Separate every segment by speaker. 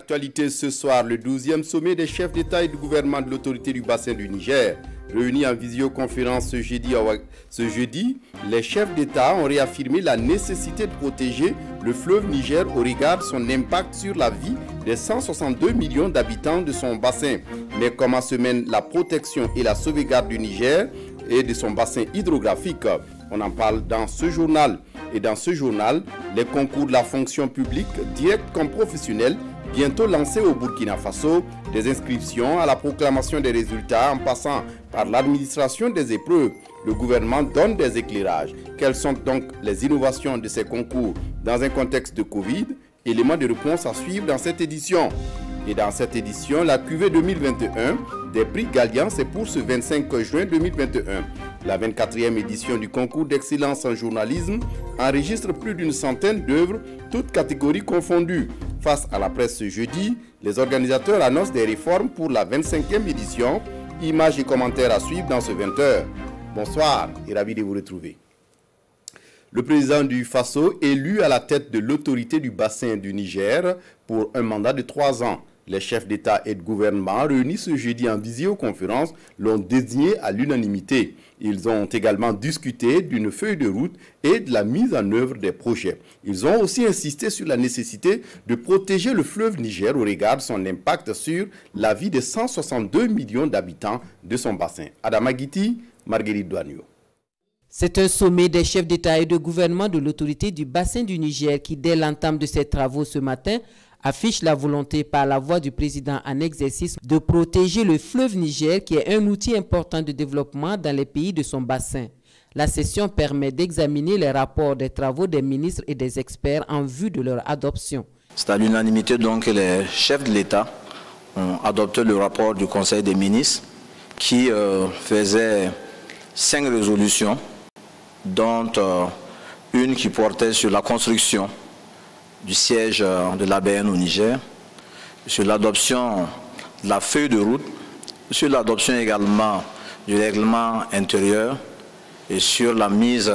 Speaker 1: l'actualité ce soir, le 12e sommet des chefs d'État et de gouvernement de l'autorité du bassin du Niger. Réunis en visioconférence ce jeudi, les chefs d'État ont réaffirmé la nécessité de protéger le fleuve Niger au regard de son impact sur la vie des 162 millions d'habitants de son bassin. Mais comment se mène la protection et la sauvegarde du Niger et de son bassin hydrographique? On en parle dans ce journal. Et dans ce journal, les concours de la fonction publique, directe comme professionnelle, bientôt lancés au Burkina Faso, des inscriptions à la proclamation des résultats en passant par l'administration des épreuves. Le gouvernement donne des éclairages. Quelles sont donc les innovations de ces concours dans un contexte de Covid? Éléments de réponse à suivre dans cette édition. Et dans cette édition, la cuvée 2021 des prix Gallian, c'est pour ce 25 juin 2021. La 24e édition du concours d'excellence en journalisme enregistre plus d'une centaine d'œuvres, toutes catégories confondues. Face à la presse ce jeudi, les organisateurs annoncent des réformes pour la 25e édition. Images et commentaires à suivre dans ce 20h. Bonsoir et ravi de vous retrouver. Le président du Faso, élu à la tête de l'autorité du bassin du Niger pour un mandat de 3 ans. Les chefs d'État et de gouvernement réunis ce jeudi en visioconférence l'ont désigné à l'unanimité. Ils ont également discuté d'une feuille de route et de la mise en œuvre des projets. Ils ont aussi insisté sur la nécessité de protéger le fleuve Niger au regard de son impact sur la vie des 162 millions d'habitants de son bassin. Adama Guiti, Marguerite Douanio.
Speaker 2: C'est un sommet des chefs d'État et de gouvernement de l'autorité du bassin du Niger qui, dès l'entame de ses travaux ce matin, affiche la volonté par la voix du président en exercice de protéger le fleuve Niger qui est un outil important de développement dans les pays de son bassin. La session permet d'examiner les rapports des travaux des ministres et des experts en vue de leur adoption.
Speaker 3: C'est à l'unanimité donc que les chefs de l'État ont adopté le rapport du Conseil des ministres qui faisait 5 résolutions, dont une qui portait sur la construction du siège de l'ABN au Niger, sur l'adoption de la feuille de route, sur l'adoption également du règlement intérieur et sur la mise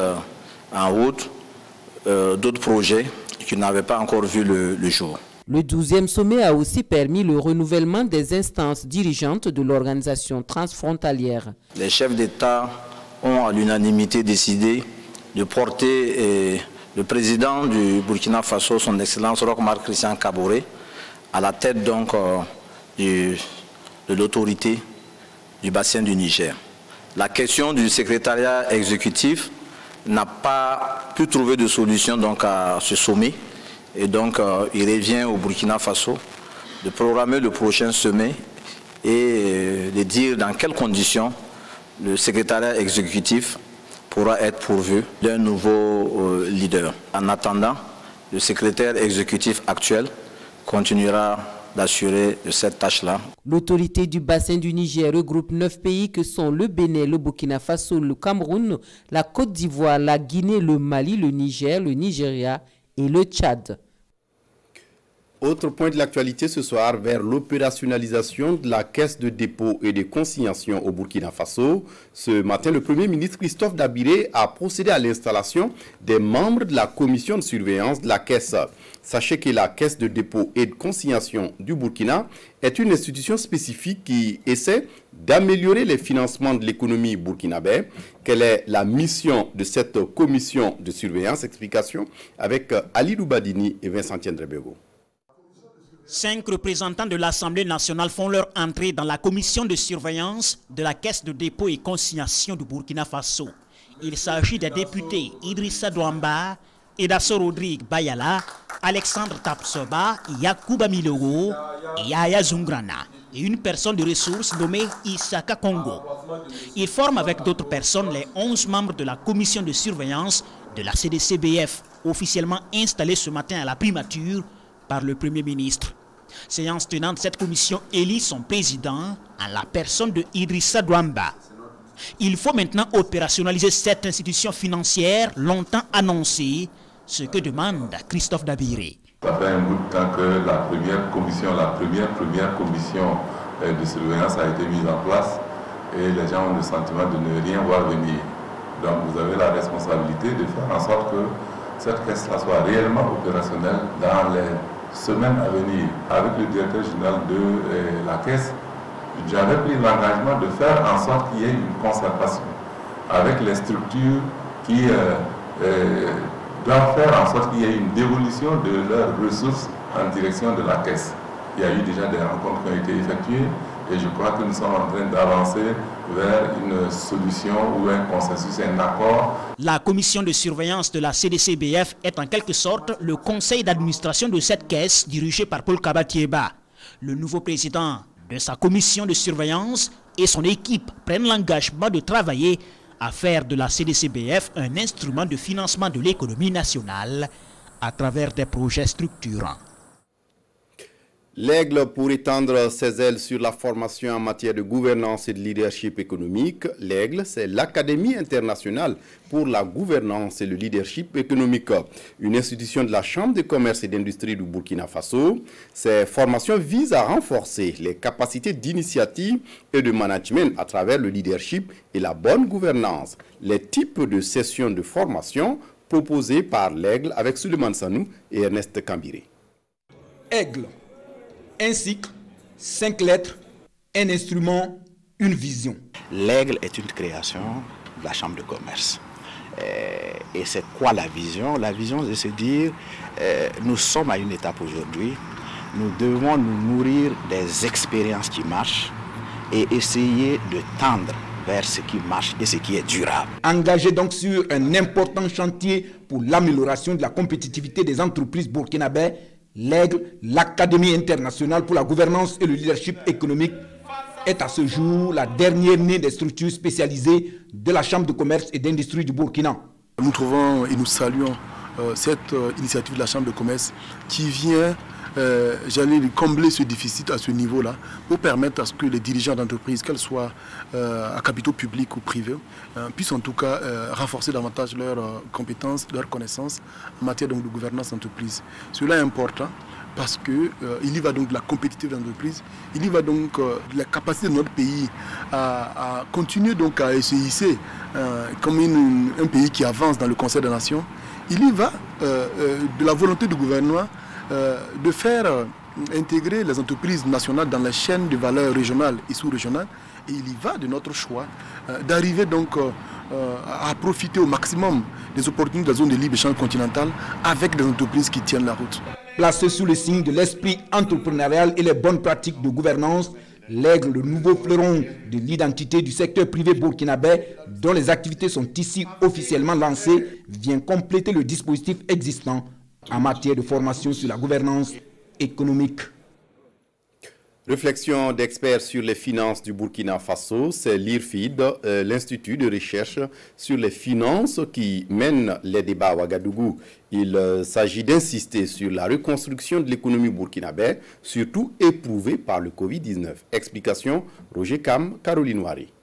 Speaker 3: en route d'autres projets qui n'avaient pas encore vu le jour.
Speaker 2: Le 12e sommet a aussi permis le renouvellement des instances dirigeantes de l'organisation transfrontalière.
Speaker 3: Les chefs d'État ont à l'unanimité décidé de porter le président du Burkina Faso, son Excellence Roch-Marc Christian Kaboré, à la tête donc de l'autorité du bassin du Niger. La question du secrétariat exécutif n'a pas pu trouver de solution donc à ce sommet et donc il revient au Burkina Faso de programmer le prochain sommet et de dire dans quelles conditions le secrétariat exécutif pourra être pourvu d'un nouveau leader. En attendant, le secrétaire exécutif actuel continuera d'assurer cette tâche-là.
Speaker 2: L'autorité du bassin du Niger regroupe 9 pays que sont le Bénin, le Burkina Faso, le Cameroun, la Côte d'Ivoire, la Guinée, le Mali, le Niger, le Nigeria et le Tchad.
Speaker 1: Autre point de l'actualité ce soir, vers l'opérationnalisation de la caisse de dépôt et de consignation au Burkina Faso. Ce matin, le Premier ministre Christophe Dabiré a procédé à l'installation des membres de la commission de surveillance de la caisse. Sachez que la caisse de dépôt et de consignation du Burkina est une institution spécifique qui essaie d'améliorer les financements de l'économie burkinabé. Quelle est la mission de cette commission de surveillance? Explication avec Ali Loubadini et Vincent Ndrebego.
Speaker 4: 5 représentants de l'Assemblée nationale font leur entrée dans la commission de surveillance de la Caisse de dépôt et consignation du Burkina Faso. Il s'agit des députés Idrissa Douamba, Edasso Rodrigue Bayala, Alexandre Tapsoba, Yacouba Milogo et Yaya Zungrana, et une personne de ressources nommée Isaka Kongo. Ils forment avec d'autres personnes les 11 membres de la commission de surveillance de la CDCBF, officiellement installée ce matin à la primature par le Premier ministre. Séance tenante, cette commission élit son président en la personne de Idrissa Douamba. Il faut maintenant opérationnaliser cette institution financière longtemps annoncée, ce que demande Christophe Dabiré.
Speaker 5: Ça fait un bout de temps que la première commission de surveillance a été mise en place et les gens ont le sentiment de ne rien voir venir. Donc vous avez la responsabilité de faire en sorte que cette caisse-là soit réellement opérationnelle dans les semaines à venir, avec le directeur général de la Caisse, j'avais pris l'engagement de faire en sorte qu'il y ait une concertation avec les structures qui doivent faire en sorte qu'il y ait une dévolution de leurs ressources en direction de la Caisse. Il y a eu déjà des rencontres qui ont été effectuées et je crois que nous sommes en train d'avancer vers une solution ou un consensus, un accord.
Speaker 4: La commission de surveillance de la CDCBF est en quelque sorte le conseil d'administration de cette caisse dirigée par Paul Kabatieba. Le nouveau président de sa commission de surveillance et son équipe prennent l'engagement de travailler à faire de la CDCBF un instrument de financement de l'économie nationale à travers des projets structurants.
Speaker 1: L'Aigle, pour étendre ses ailes sur la formation en matière de gouvernance et de leadership économique, l'Aigle, c'est l'Académie internationale pour la gouvernance et le leadership économique, une institution de la Chambre de commerce et d'industrie du Burkina Faso. Ces formations visent à renforcer les capacités d'initiative et de management à travers le leadership et la bonne gouvernance. Les types de sessions de formation proposées par l'Aigle avec Suleiman Sanou et Ernest Kambiré.
Speaker 6: Aigle. Un cycle, 5 lettres, un instrument, une vision.
Speaker 3: L'Aigle est une création de la Chambre de commerce. Et c'est quoi la vision? La vision, c'est de se dire, nous sommes à une étape aujourd'hui, nous devons nous nourrir des expériences qui marchent et essayer de tendre vers ce qui marche et ce qui est durable.
Speaker 6: Engagé donc sur un important chantier pour l'amélioration de la compétitivité des entreprises burkinabè, l'Aigle, l'Académie internationale pour la gouvernance et le leadership économique, est à ce jour la dernière née des structures spécialisées de la Chambre de commerce et d'industrie du Burkina.
Speaker 7: Nous trouvons et nous saluons cette initiative de la Chambre de commerce qui vient, j'allais combler ce déficit à ce niveau-là pour permettre à ce que les dirigeants d'entreprise, qu'elles soient à capitaux publics ou privés, puissent en tout cas renforcer davantage leurs compétences, leurs connaissances en matière donc, de gouvernance d'entreprise. Cela est important parce qu'il y va donc de la compétitivité de l'entreprise, il y va donc de la capacité de notre pays à continuer donc à se hisser comme un pays qui avance dans le Conseil des Nations. Il y va de la volonté du gouvernement de faire intégrer les entreprises nationales dans les chaînes de valeur régionales et sous-régionales. Et il y va de notre choix d'arriver donc à profiter au maximum des opportunités de la zone de libre-échange continentale avec des entreprises qui tiennent la route.
Speaker 6: Placé sous le signe de l'esprit entrepreneurial et les bonnes pratiques de gouvernance, l'Aigle, le nouveau fleuron de l'identité du secteur privé burkinabè, dont les activités sont ici officiellement lancées, vient compléter le dispositif existant en matière de formation sur la gouvernance économique.
Speaker 1: Réflexion d'experts sur les finances du Burkina Faso, c'est l'IRFID, l'Institut de recherche sur les finances qui mène les débats à Ouagadougou. Il s'agit d'insister sur la reconstruction de l'économie burkinabè, surtout éprouvée par le Covid-19. Explication, Roger Kam, Caroline Wari.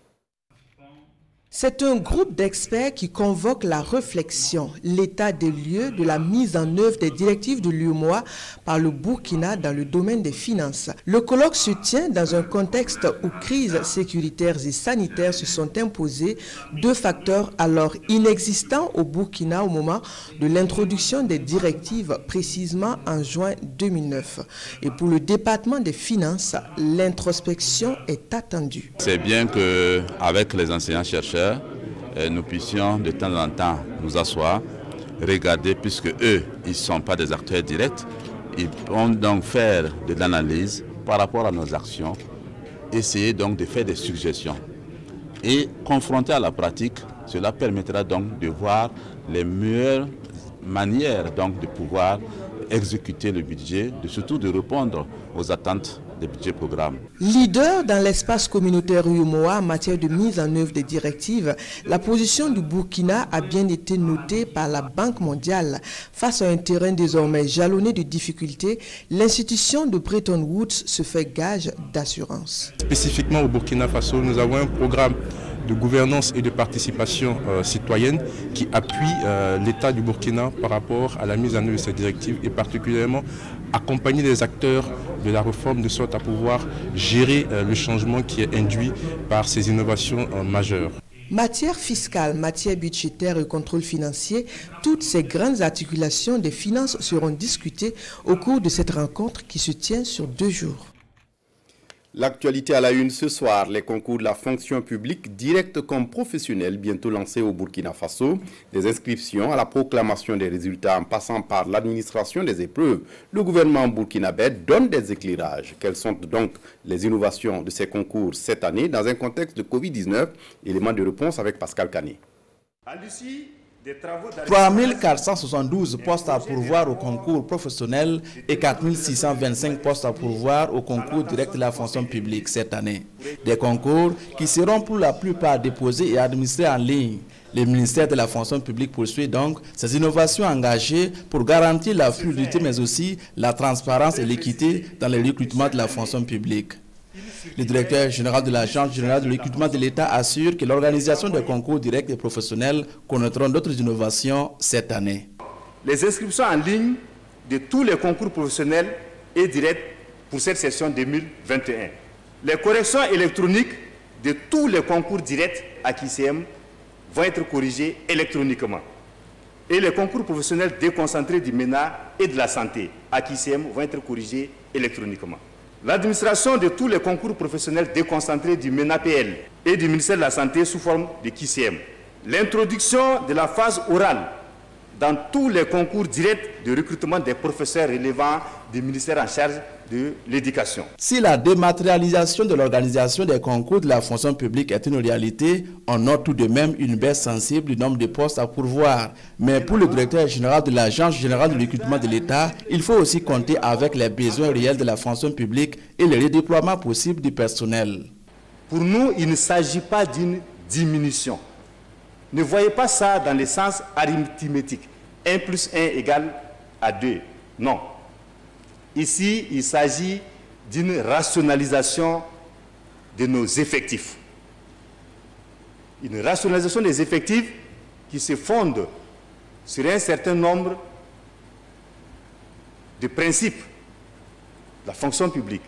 Speaker 8: C'est un groupe d'experts qui convoque la réflexion, l'état des lieux de la mise en œuvre des directives de l'UEMOA par le Burkina dans le domaine des finances. Le colloque se tient dans un contexte où crises sécuritaires et sanitaires se sont imposées, deux facteurs alors inexistants au Burkina au moment de l'introduction des directives, précisément en juin 2009. Et pour le département des finances, l'introspection est attendue.
Speaker 9: C'est bien qu'avec les enseignants-chercheurs, nous puissions de temps en temps nous asseoir, regarder, puisque eux, ils ne sont pas des acteurs directs, ils vont donc faire de l'analyse par rapport à nos actions, essayer donc de faire des suggestions. Et confronter à la pratique, cela permettra donc de voir les meilleures manières donc de pouvoir exécuter le budget, surtout de répondre aux attentes des budgets programmes.
Speaker 8: Leader dans l'espace communautaire UEMOA en matière de mise en œuvre des directives, la position du Burkina a bien été notée par la Banque mondiale. Face à un terrain désormais jalonné de difficultés, l'institution de Bretton Woods se fait gage d'assurance.
Speaker 10: Spécifiquement au Burkina Faso, nous avons un programme de gouvernance et de participation citoyenne qui appuie l'État du Burkina par rapport à la mise en œuvre de ces directives et particulièrement accompagner les acteurs de la réforme de sorte à pouvoir gérer le changement qui est induit par ces innovations majeures.
Speaker 8: Matière fiscale, matière budgétaire et contrôle financier, toutes ces grandes articulations des finances seront discutées au cours de cette rencontre qui se tient sur 2 jours.
Speaker 1: L'actualité à la une ce soir, les concours de la fonction publique directe comme professionnelle bientôt lancés au Burkina Faso, des inscriptions à la proclamation des résultats en passant par l'administration des épreuves. Le gouvernement burkinabé donne des éclairages. Quelles sont donc les innovations de ces concours cette année dans un contexte de Covid-19? Élément de réponse avec Pascal Canet.
Speaker 11: 3472 postes à pourvoir au concours professionnel et 4625 postes à pourvoir au concours direct de la fonction publique cette année. Des concours qui seront pour la plupart déposés et administrés en ligne. Le ministère de la fonction publique poursuit donc ses innovations engagées pour garantir la fluidité mais aussi la transparence et l'équité dans le recrutement de la fonction publique. Le directeur général de l'Agence générale de recrutement de l'État assure que l'organisation des concours directs et professionnels connaîtront d'autres innovations cette année.
Speaker 12: Les inscriptions en ligne de tous les concours professionnels et directs pour cette session 2021. Les corrections électroniques de tous les concours directs à KICM vont être corrigées électroniquement. Et les concours professionnels déconcentrés du MENA et de la santé à KICM vont être corrigés électroniquement. L'administration de tous les concours professionnels déconcentrés du MENA-PL et du ministère de la Santé sous forme de KICM. L'introduction de la phase orale dans tous les concours directs de recrutement des professeurs relevant du ministère en charge de l'éducation.
Speaker 11: Si la dématérialisation de l'organisation des concours de la fonction publique est une réalité, on note tout de même une baisse sensible du nombre de postes à pourvoir. Mais pour le directeur général de l'Agence générale de recrutement de l'État, il faut aussi compter avec les besoins réels de la fonction publique et le redéploiement possible du personnel.
Speaker 12: Pour nous, il ne s'agit pas d'une diminution. Ne voyez pas ça dans le sens arithmétique. 1 plus 1 égale à 2. Non. Ici, il s'agit d'une rationalisation de nos effectifs. Une rationalisation des effectifs qui se fonde sur un certain nombre de principes de la fonction publique.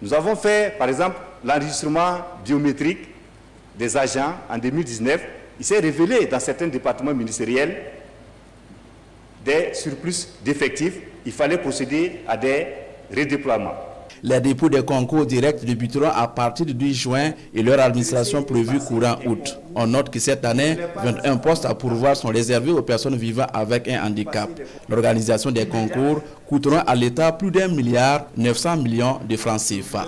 Speaker 12: Nous avons fait, par exemple, l'enregistrement biométrique des agents en 2019, il s'est révélé dans certains départements ministériels des surplus d'effectifs. Il fallait procéder à des redéploiements.
Speaker 11: Les dépôts des concours directs débuteront à partir du 10 juin et leur administration prévue courant août. On note que cette année, 21 postes à pourvoir sont réservés aux personnes vivant avec un handicap. L'organisation des concours coûtera à l'État plus d'1,9 milliard de francs CFA.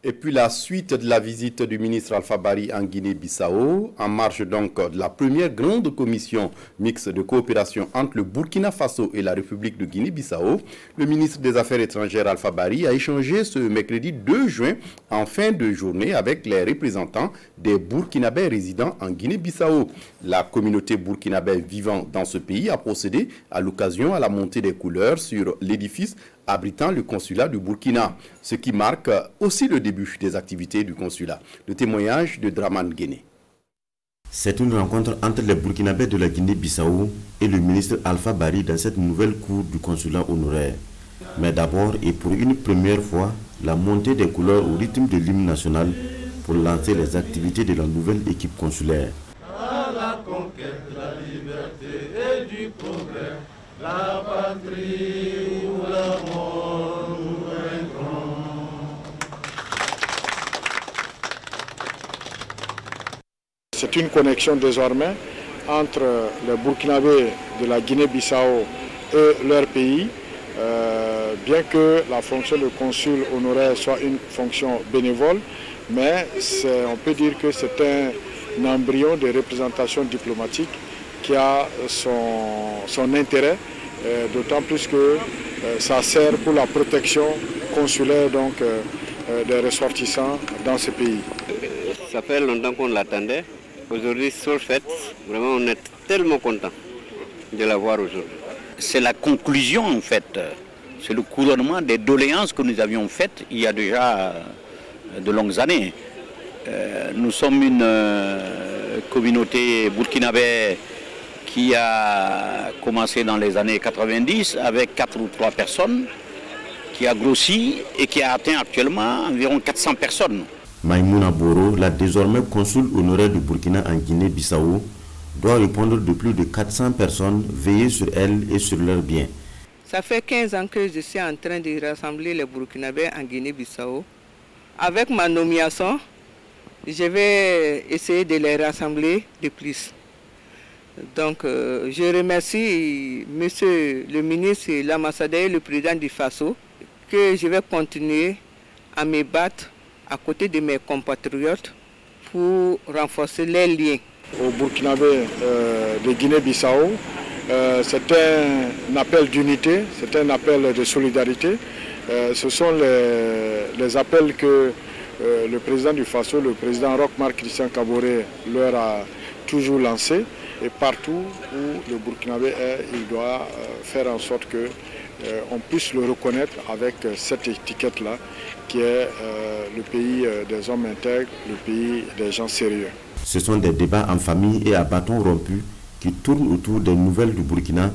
Speaker 1: Et puis la suite de la visite du ministre Alpha Bari en Guinée-Bissau, en marge donc de la première grande commission mixte de coopération entre le Burkina Faso et la République de Guinée-Bissau, le ministre des Affaires étrangères Alpha Bari a échangé ce mercredi 2 juin en fin de journée avec les représentants des Burkinabés résidant en Guinée-Bissau. La communauté burkinabé vivant dans ce pays a procédé à l'occasion à la montée des couleurs sur l'édifice abritant le consulat du Burkina, ce qui marque aussi le début des activités du consulat. Le témoignage de Draman Guéné.
Speaker 13: C'est une rencontre entre les Burkinabés de la Guinée-Bissau et le ministre Alpha Bari dans cette nouvelle cour du consulat honoraire. Mais d'abord et pour une première fois, la montée des couleurs au rythme de l'hymne national pour lancer les activités de la nouvelle équipe consulaire.
Speaker 14: À la conquête de la liberté et du progrès, la patrie ou la mort nous vaincrons.
Speaker 15: C'est une connexion désormais entre les Burkinabés de la Guinée-Bissau et leur pays, bien que la fonction de consul honoraire soit une fonction bénévole, mais on peut dire que c'est un embryon de représentation diplomatique qui a son intérêt, d'autant plus que ça sert pour la protection consulaire donc, des ressortissants dans ce pays.
Speaker 16: Ça fait longtemps qu'on l'attendait. Aujourd'hui, sur fait, vraiment on est tellement content de l'avoir aujourd'hui.
Speaker 17: C'est la conclusion en fait, c'est le couronnement des doléances que nous avions faites il y a déjà de longues années. Nous sommes une communauté burkinabé qui a commencé dans les années 90 avec 4 ou 3 personnes, qui a grossi et qui a atteint actuellement environ 400 personnes.
Speaker 13: Maïmouna Boro, la désormais consul honoraire du Burkina en Guinée-Bissau, doit répondre de plus de 400 personnes, veiller sur elles et sur leurs biens.
Speaker 18: Ça fait 15 ans que je suis en train de rassembler les Burkinabés en Guinée-Bissau. Avec ma nomination, je vais essayer de les rassembler de plus. Donc, je remercie Monsieur le ministre, l'ambassadeur et le président du FASO, que je vais continuer à me battre à côté de mes compatriotes pour renforcer les liens.
Speaker 15: Au Burkinabé de Guinée-Bissau, c'est un appel d'unité, c'est un appel de solidarité. Ce sont les appels que le président du FASO, le président Roch-Marc Christian Kaboré, leur a toujours lancés. Et partout où le Burkinabé est, il doit faire en sorte qu'on puisse le reconnaître avec cette étiquette-là, qui est le pays des hommes intègres, le pays des gens sérieux.
Speaker 13: Ce sont des débats en famille et à bâton rompu qui tournent autour des nouvelles du Burkina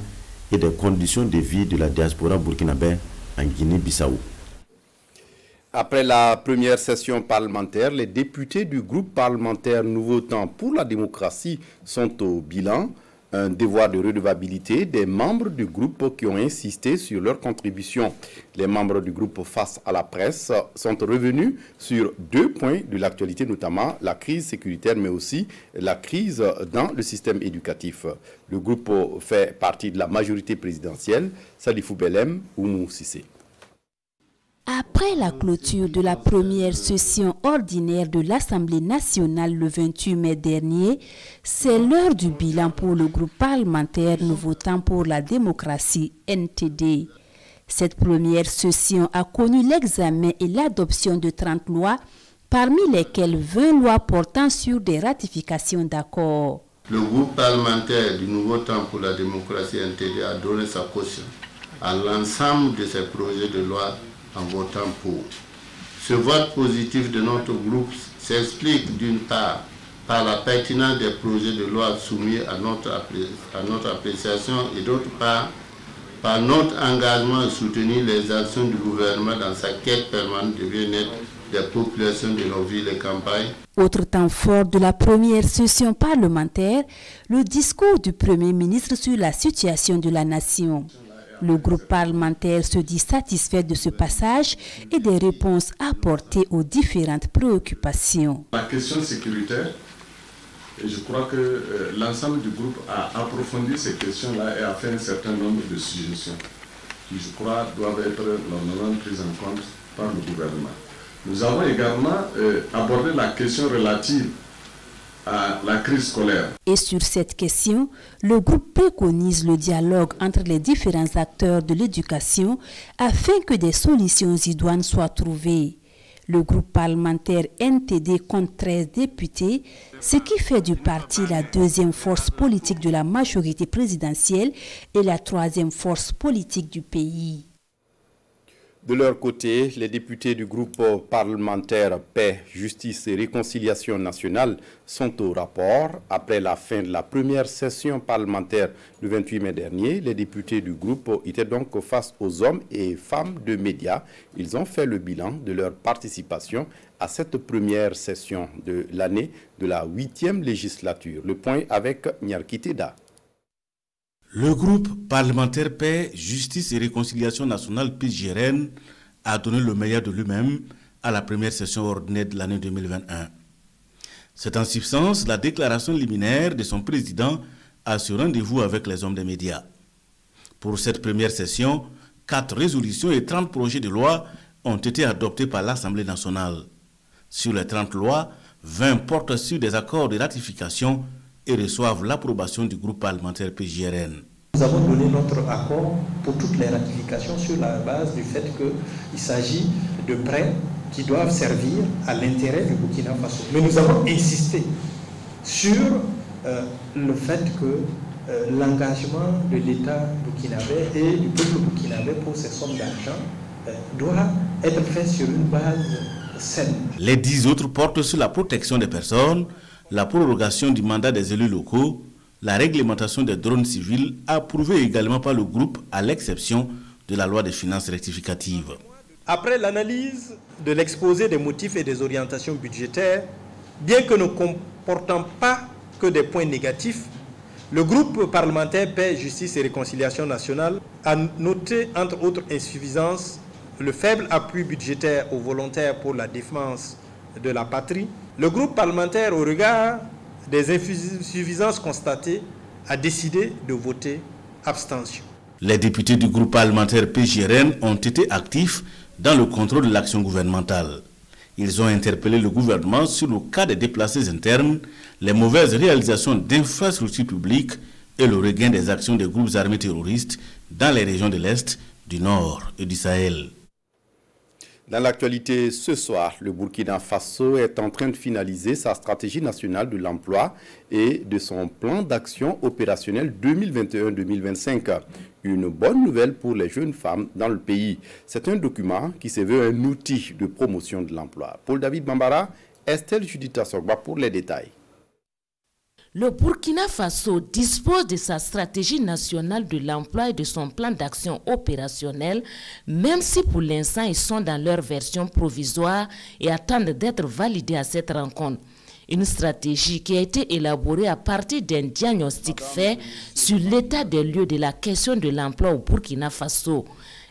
Speaker 13: et des conditions de vie de la diaspora burkinabé en Guinée-Bissau.
Speaker 1: Après la première session parlementaire, les députés du groupe parlementaire Nouveau Temps pour la démocratie sont au bilan. Un devoir de redevabilité des membres du groupe qui ont insisté sur leur contribution. Les membres du groupe Face à la presse sont revenus sur 2 points de l'actualité, notamment la crise sécuritaire, mais aussi la crise dans le système éducatif. Le groupe fait partie de la majorité présidentielle. Salifou Belem, Oumou Sissé.
Speaker 19: Après la clôture de la première session ordinaire de l'Assemblée nationale le 28 mai dernier, c'est l'heure du bilan pour le groupe parlementaire Nouveau Temps pour la démocratie NTD. Cette première session a connu l'examen et l'adoption de 30 lois, parmi lesquelles 20 lois portant sur des ratifications d'accords.
Speaker 20: Le groupe parlementaire du Nouveau Temps pour la démocratie NTD a donné sa caution à l'ensemble de ces projets de loi en votant pour. Ce vote positif de notre groupe s'explique d'une part par la pertinence des projets de loi soumis à notre appréciation et d'autre part par notre engagement à soutenir les actions du gouvernement dans sa quête permanente de bien-être des populations de nos villes et campagnes.
Speaker 19: Autre temps fort de la première session parlementaire, le discours du Premier ministre sur la situation de la nation. Le groupe parlementaire se dit satisfait de ce passage et des réponses apportées aux différentes préoccupations.
Speaker 21: La question sécuritaire, et je crois que l'ensemble du groupe a approfondi ces questions-là et a fait un certain nombre de suggestions qui, je crois, doivent être normalement prises en compte par le gouvernement. Nous avons également abordé la question relative à la crise scolaire.
Speaker 19: Et sur cette question, le groupe préconise le dialogue entre les différents acteurs de l'éducation afin que des solutions idoines soient trouvées. Le groupe parlementaire NTD compte 13 députés, ce qui fait du parti la deuxième force politique de la majorité présidentielle et la troisième force politique du pays.
Speaker 1: De leur côté, les députés du groupe parlementaire Paix, Justice et Réconciliation nationale sont au rapport. Après la fin de la première session parlementaire le 28 mai dernier, les députés du groupe étaient donc face aux hommes et femmes de médias. Ils ont fait le bilan de leur participation à cette première session de l'année de la 8e législature. Le point avec Nyarki Teda.
Speaker 22: Le groupe parlementaire Paix, Justice et Réconciliation nationale PJRN a donné le meilleur de lui-même à la première session ordinaire de l'année 2021. C'est en substance la déclaration liminaire de son président à ce rendez-vous avec les hommes des médias. Pour cette première session, 4 résolutions et 30 projets de loi ont été adoptés par l'Assemblée nationale. Sur les 30 lois, 20 portent sur des accords de ratification et reçoivent l'approbation du groupe parlementaire PJRN.
Speaker 23: Nous avons donné notre accord pour toutes les ratifications sur la base du fait qu'il s'agit de prêts qui doivent servir à l'intérêt du Burkina Faso. Mais nous avons insisté sur le fait que l'engagement de l'État burkinabé et du peuple burkinabé pour ces sommes d'argent doit être fait sur une base saine.
Speaker 22: Les 10 autres portent sur la protection des personnes, la prorogation du mandat des élus locaux, la réglementation des drones civils, approuvée également par le groupe à l'exception de la loi des finances rectificatives.
Speaker 23: Après l'analyse de l'exposé des motifs et des orientations budgétaires, bien que ne comportant pas que des points négatifs, le groupe parlementaire Paix, Justice et Réconciliation nationale a noté, entre autres insuffisances, le faible appui budgétaire aux volontaires pour la défense de la patrie. Le groupe parlementaire, au regard des insuffisances constatées, a décidé de voter abstention.
Speaker 22: Les députés du groupe parlementaire PJRN ont été actifs dans le contrôle de l'action gouvernementale. Ils ont interpellé le gouvernement sur le cas des déplacés internes, les mauvaises réalisations d'infrastructures publiques et le regain des actions des groupes armés terroristes dans les régions de l'Est, du Nord et du Sahel.
Speaker 1: Dans l'actualité ce soir, le Burkina Faso est en train de finaliser sa stratégie nationale de l'emploi et de son plan d'action opérationnel 2021-2025. Une bonne nouvelle pour les jeunes femmes dans le pays. C'est un document qui se veut un outil de promotion de l'emploi. Paul David Bambara, Estelle Judith Sogba pour les détails.
Speaker 2: Le Burkina Faso dispose de sa stratégie nationale de l'emploi et de son plan d'action opérationnel, même si pour l'instant ils sont dans leur version provisoire et attendent d'être validés à cette rencontre. Une stratégie qui a été élaborée à partir d'un diagnostic fait sur l'état des lieux de la question de l'emploi au Burkina Faso.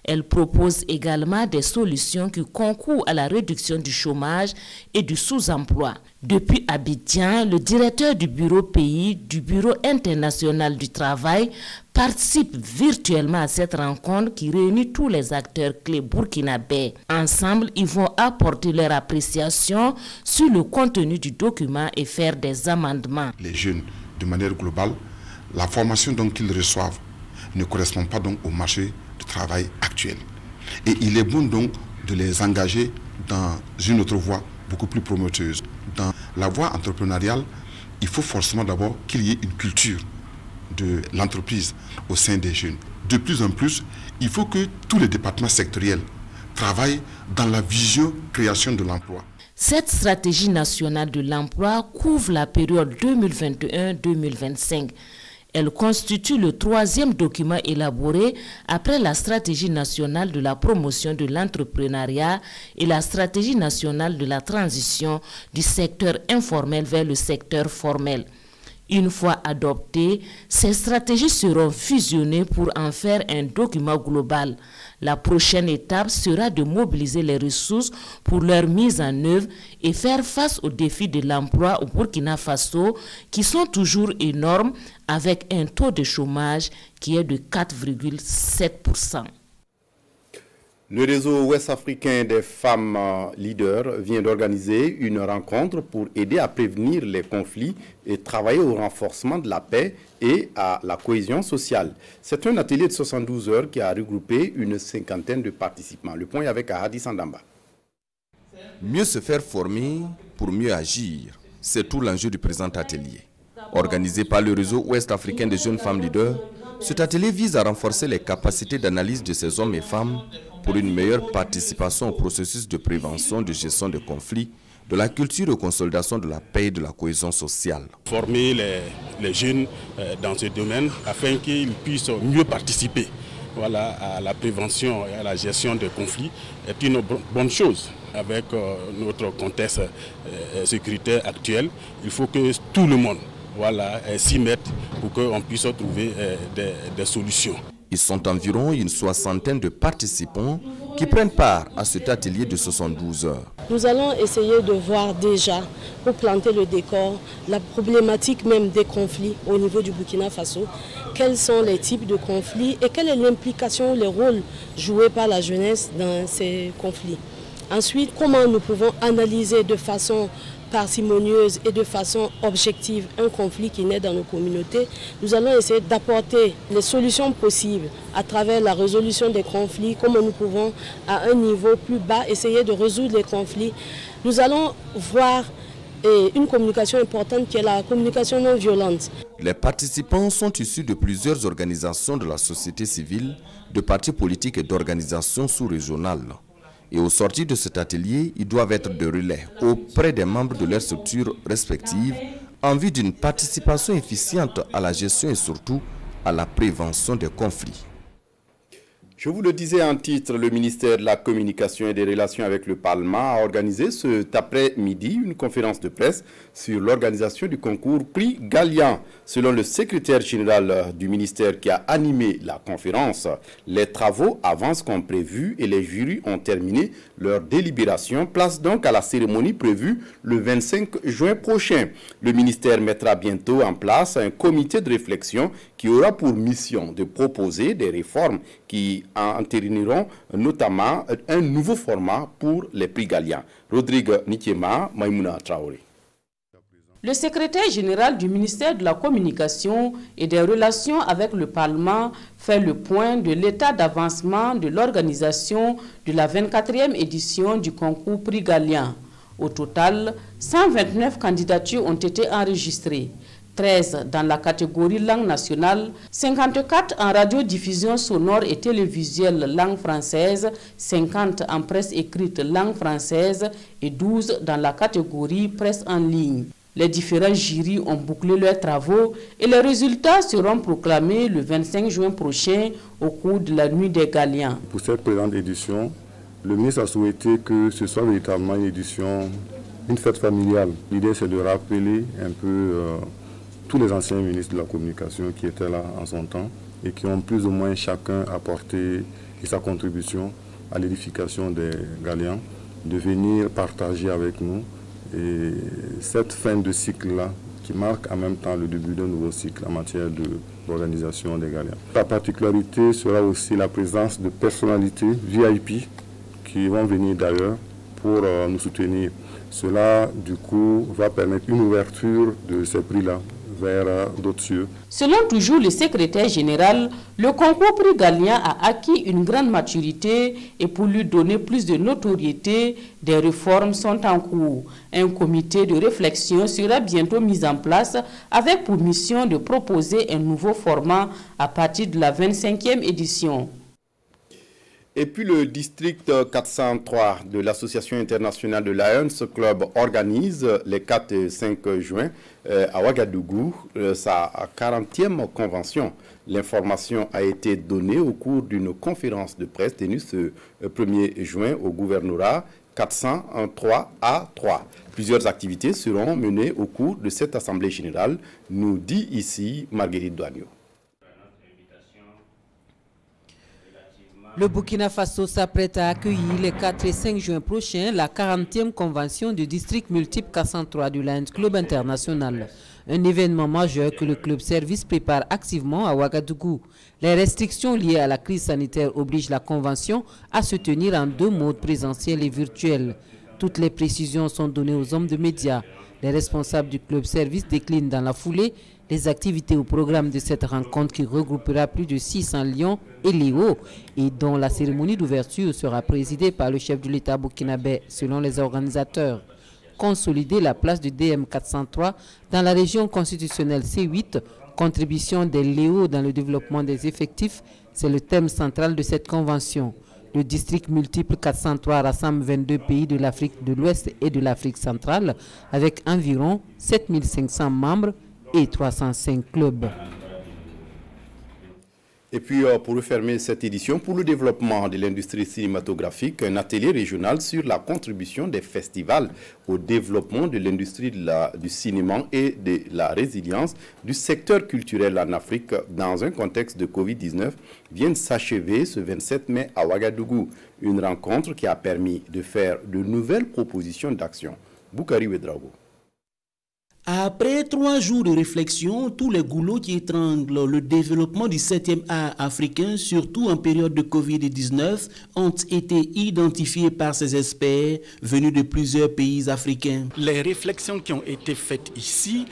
Speaker 2: Elle propose également des solutions qui concourent à la réduction du chômage et du sous-emploi. Depuis Abidjan, le directeur du bureau pays du Bureau international du travail participe virtuellement à cette rencontre qui réunit tous les acteurs clés burkinabés. Ensemble, ils vont apporter leur appréciation sur le contenu du document et faire des amendements.
Speaker 4: Les jeunes, de manière globale, la formation donc qu'ils reçoivent ne correspond pas donc au marché du travail actuel. Et il est bon donc de les engager dans une autre voie beaucoup plus prometteuse. Dans la voie entrepreneuriale, il faut forcément d'abord qu'il y ait une culture de l'entreprise au sein des jeunes. De plus en plus, il faut que tous les départements sectoriels travaillent dans la vision création de l'emploi.
Speaker 2: Cette stratégie nationale de l'emploi couvre la période 2021-2025. Elle constitue le troisième document élaboré après la stratégie nationale de la promotion de l'entrepreneuriat et la stratégie nationale de la transition du secteur informel vers le secteur formel. Une fois adoptées, ces stratégies seront fusionnées pour en faire un document global. La prochaine étape sera de mobiliser les ressources pour leur mise en œuvre et faire face aux défis de l'emploi au Burkina Faso qui sont toujours énormes avec un taux de chômage qui est de 4,7%.
Speaker 1: Le réseau ouest-africain des femmes leaders vient d'organiser une rencontre pour aider à prévenir les conflits et travailler au renforcement de la paix et à la cohésion sociale. C'est un atelier de 72 heures qui a regroupé une cinquantaine de participants. Le point est avec Ahadi Sandamba.
Speaker 5: Mieux se faire former pour mieux agir, c'est tout l'enjeu du présent atelier. Organisé par le réseau ouest-africain des jeunes femmes leaders, cet atelier vise à renforcer les capacités d'analyse de ces hommes et femmes pour une meilleure participation au processus de prévention, de gestion des conflits, de la culture de consolidation de la paix et de la cohésion sociale.
Speaker 24: Former les jeunes dans ce domaine afin qu'ils puissent mieux participer à la prévention et à la gestion des conflits est une bonne chose. Avec notre contexte sécuritaire actuel, il faut que tout le monde s'y mette pour qu'on puisse trouver des solutions.
Speaker 5: Ils sont environ une soixantaine de participants qui prennent part à cet atelier de 72 heures.
Speaker 25: Nous allons essayer de voir déjà, pour planter le décor, la problématique même des conflits au niveau du Burkina Faso. Quels sont les types de conflits et quelle est l'implication, le rôle joué par la jeunesse dans ces conflits. Ensuite, comment nous pouvons analyser de façon parcimonieuse et de façon objective un conflit qui naît dans nos communautés. Nous allons essayer d'apporter les solutions possibles à travers la résolution des conflits, comment nous pouvons à un niveau plus bas essayer de résoudre les conflits. Nous allons voir une communication importante qui est la communication non violente.
Speaker 5: Les participants sont issus de plusieurs organisations de la société civile, de partis politiques et d'organisations sous-régionales. Et au sortir de cet atelier, ils doivent être de relais auprès des membres de leurs structures respectives en vue d'une participation efficiente à la gestion et surtout à la prévention des conflits.
Speaker 1: Je vous le disais en titre, le ministère de la Communication et des Relations avec le Parlement a organisé cet après-midi une conférence de presse sur l'organisation du concours Prix Gallian. Selon le secrétaire général du ministère qui a animé la conférence, les travaux avancent comme prévu et les jurys ont terminé leur délibération. Place donc à la cérémonie prévue le 25 juin prochain. Le ministère mettra bientôt en place un comité de réflexion qui aura pour mission de proposer des réformes qui entérineront notamment un nouveau format pour les prix Gallian. Rodrigue Nikiema, Maïmouna Traoré.
Speaker 3: Le secrétaire général du ministère de la Communication et des Relations avec le Parlement fait le point de l'état d'avancement de l'organisation de la 24e édition du concours Prix Gallian. Au total, 129 candidatures ont été enregistrées. 13 dans la catégorie langue nationale, 54 en radiodiffusion sonore et télévisuelle langue française, 50 en presse écrite langue française et 12 dans la catégorie presse en ligne. Les différents jurys ont bouclé leurs travaux et les résultats seront proclamés le 25 juin prochain au cours de la nuit des Gallians.
Speaker 6: Pour cette présente édition, le ministre a souhaité que ce soit véritablement une édition, une fête familiale. L'idée c'est de rappeler un peu tous les anciens ministres de la communication qui étaient là en son temps et qui ont plus ou moins chacun apporté sa contribution à l'édification des Gallians, de venir partager avec nous et cette fin de cycle-là qui marque en même temps le début d'un nouveau cycle en matière d'organisation des Gallians. La particularité sera aussi la présence de personnalités VIP qui vont venir d'ailleurs pour nous soutenir. Cela, du coup, va permettre une ouverture de ces prix-là vers d'autres cieux.
Speaker 3: Selon toujours le secrétaire général, le concours Prix Gallian a acquis une grande maturité et pour lui donner plus de notoriété, des réformes sont en cours. Un comité de réflexion sera bientôt mis en place avec pour mission de proposer un nouveau format à partir de la 25e édition.
Speaker 1: Et puis le district 403 de l'Association internationale de Lions Club organise les 4 et 5 juin à Ouagadougou sa 40e convention. L'information a été donnée au cours d'une conférence de presse tenue ce 1er juin au gouvernorat 403A3. Plusieurs activités seront menées au cours de cette assemblée générale, nous dit ici Marguerite Douagneau.
Speaker 7: Le Burkina Faso s'apprête à accueillir les 4 et 5 juin prochains la 40e convention du district multiple 403 du Lions Club International. Un événement majeur que le club service prépare activement à Ouagadougou. Les restrictions liées à la crise sanitaire obligent la convention à se tenir en 2 modes présentiels et virtuels. Toutes les précisions sont données aux hommes de médias. Les responsables du club service déclinent dans la foulée les activités au programme de cette rencontre qui regroupera plus de 600 lions et léos et dont la cérémonie d'ouverture sera présidée par le chef de l'État burkinabé selon les organisateurs. Consolider la place du DM 403 dans la région constitutionnelle C8, contribution des léos dans le développement des effectifs, c'est le thème central de cette convention. Le district multiple 403 rassemble 22 pays de l'Afrique de l'Ouest et de l'Afrique centrale avec environ 7500 membres et 305 clubs.
Speaker 1: Et puis, pour refermer cette édition, pour le développement de l'industrie cinématographique, un atelier régional sur la contribution des festivals au développement de l'industrie du cinéma et de la résilience du secteur culturel en Afrique dans un contexte de Covid-19 vient de s'achever ce 27 mai à Ouagadougou. Une rencontre qui a permis de faire de nouvelles propositions d'action. Boukari Ouedraogo.
Speaker 9: Après 3 jours de réflexion, tous les goulots qui étranglent le développement du 7e art africain, surtout en période de Covid-19, ont été identifiés par ces experts venus de plusieurs pays africains.
Speaker 24: Les réflexions qui ont été faites ici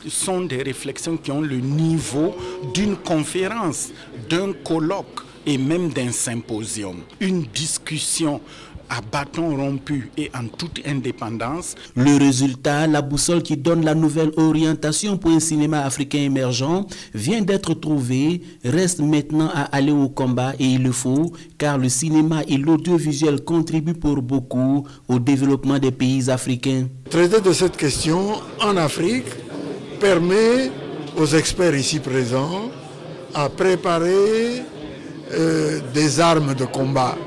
Speaker 24: sont des réflexions qui ont le niveau d'une conférence, d'un colloque et même d'un symposium. Une discussion à bâton rompu et en toute indépendance.
Speaker 9: Le résultat, la boussole qui donne la nouvelle orientation pour un cinéma africain émergent, vient d'être trouvé, reste maintenant à aller au combat et il le faut, car le cinéma et l'audiovisuel contribuent pour beaucoup au développement des pays africains.
Speaker 10: Traiter de cette question en Afrique permet aux experts ici présents à préparer des armes de combat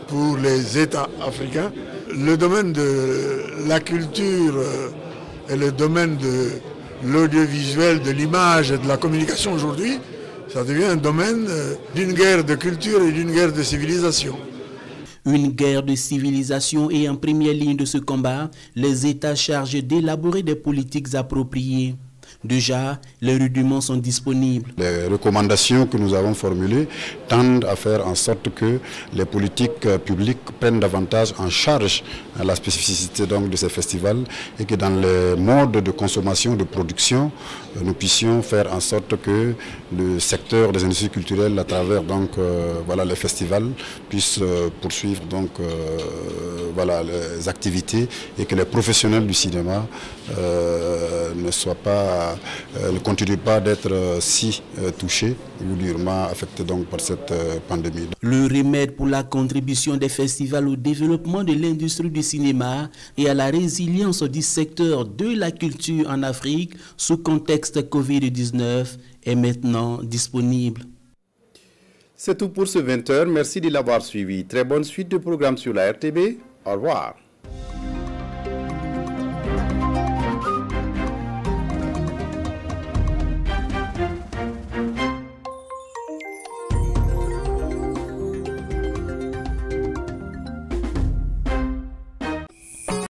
Speaker 10: pour les États africains. Le domaine de la culture et le domaine de l'audiovisuel, de l'image et de la communication aujourd'hui, ça devient un domaine d'une guerre de culture et d'une guerre de civilisation.
Speaker 9: Une guerre de civilisation et en première ligne de ce combat, les États chargés d'élaborer des politiques appropriées. Déjà, les rudiments sont disponibles.
Speaker 6: Les recommandations que nous avons formulées tendent à faire en sorte que les politiques publiques prennent davantage en charge la spécificité donc de ces festivals et que dans les modes de consommation, de production, nous puissions faire en sorte que le secteur des industries culturelles à travers donc, les festivals puisse poursuivre donc, les activités et que les professionnels du cinéma ne continuent pas d'être si touchés ou durement affectés donc par cette pandémie.
Speaker 9: Le remède pour la contribution des festivals au développement de l'industrie du cinéma et à la résilience du secteur de la culture en Afrique sous contexte Covid-19 est maintenant disponible.
Speaker 1: C'est tout pour ce 20h. Merci de l'avoir suivi. Très bonne suite de programmes sur la RTB. Au revoir.